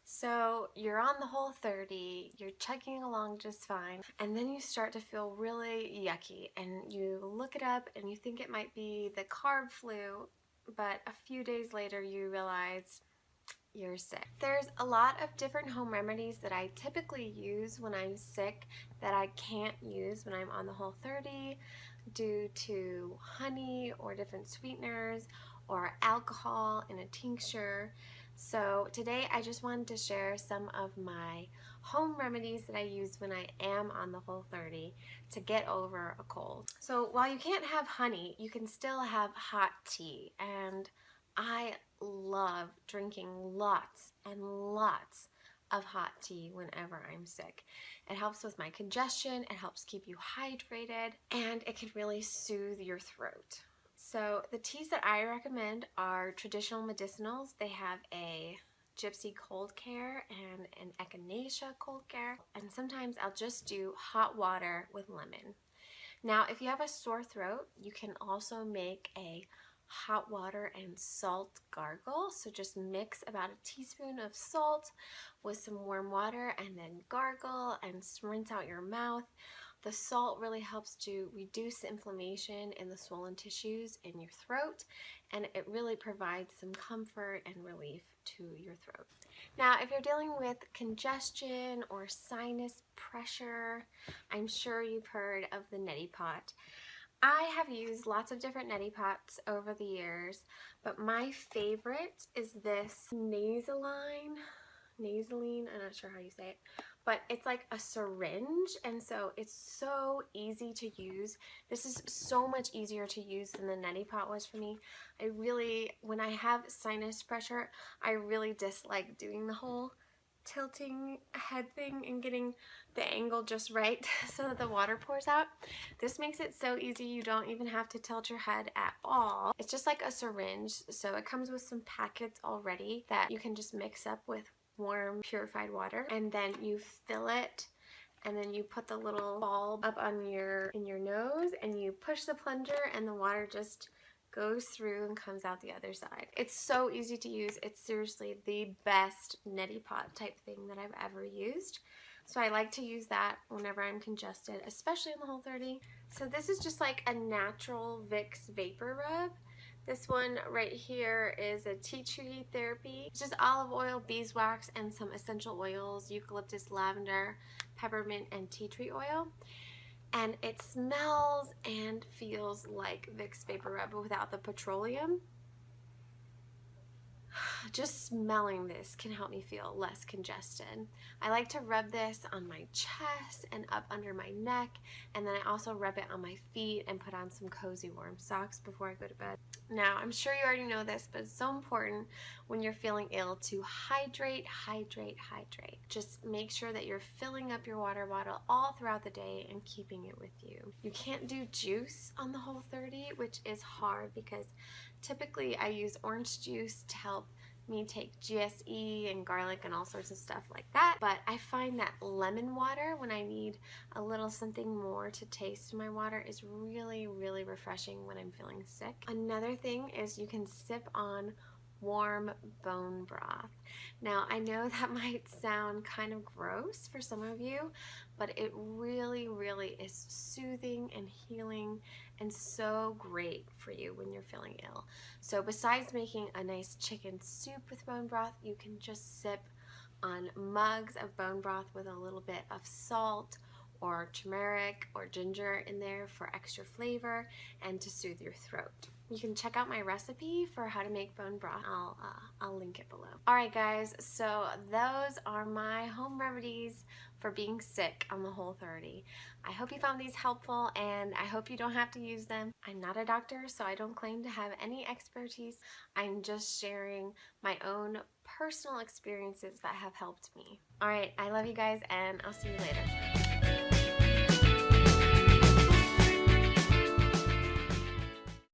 So you're on the Whole30, you're chugging along just fine, and then you start to feel really yucky, and you look it up and you think it might be the carb flu, but a few days later you realize you're sick. There's a lot of different home remedies that I typically use when I'm sick that I can't use when I'm on the Whole30 due to honey or different sweeteners or alcohol in a tincture. So today I just wanted to share some of my home remedies that I use when I am on the Whole30 to get over a cold. So while you can't have honey, you can still have hot tea, and I love drinking lots and lots of hot tea whenever I'm sick. It helps with my congestion, it helps keep you hydrated, and it can really soothe your throat. So the teas that I recommend are traditional medicinals. They have a gypsy cold care and an echinacea cold care, and sometimes I'll just do hot water with lemon. Now, if you have a sore throat, you can also make a hot water and salt gargle. So just mix about a teaspoon of salt with some warm water and then gargle and rinse out your mouth. The salt really helps to reduce the inflammation in the swollen tissues in your throat, and it really provides some comfort and relief to your throat. Now, if you're dealing with congestion or sinus pressure, I'm sure you've heard of the neti pot. I have used lots of different neti pots over the years, but my favorite is this nasaline, I'm not sure how you say it, but it's like a syringe, and so it's so easy to use. This is so much easier to use than the neti pot was for me. When I have sinus pressure, I really dislike doing the whole tilting head thing and getting the angle just right so that the water pours out. This makes it so easy, you don't even have to tilt your head at all. It's just like a syringe, so it comes with some packets already that you can just mix up with warm purified water, and then you fill it, and then you put the little bulb up on in your nose, and you push the plunger, and the water just goes through and comes out the other side. It's so easy to use. It's seriously the best neti pot type thing that I've ever used. So I like to use that whenever I'm congested, especially in the Whole30. So this is just like a natural Vicks vapor rub. This one right here is a tea tree therapy. It's just olive oil, beeswax, and some essential oils, eucalyptus, lavender, peppermint, and tea tree oil. And it smells and feels like Vicks vapor rub but without the petroleum. Just smelling this can help me feel less congested. I like to rub this on my chest and up under my neck, and then I also rub it on my feet and put on some cozy warm socks before I go to bed. Now, I'm sure you already know this, but it's so important when you're feeling ill to hydrate, hydrate, hydrate. Just make sure that you're filling up your water bottle all throughout the day and keeping it with you. You can't do juice on the Whole30, which is hard because typically I use orange juice to help me take GSE and garlic and all sorts of stuff like that, but I find that lemon water, when I need a little something more to taste in my water, is really, really refreshing when I'm feeling sick. Another thing is you can sip on warm bone broth. Now, I know that might sound kind of gross for some of you, but it really, really is soothing and healing and so great for you when you're feeling ill. So besides making a nice chicken soup with bone broth, you can just sip on mugs of bone broth with a little bit of salt or turmeric or ginger in there for extra flavor and to soothe your throat. You can check out my recipe for how to make bone broth. I'll link it below. Alright guys, so those are my home remedies for being sick on the Whole30. I hope you found these helpful, and I hope you don't have to use them. I'm not a doctor, so I don't claim to have any expertise. I'm just sharing my own personal experiences that have helped me. Alright, I love you guys, and I'll see you later.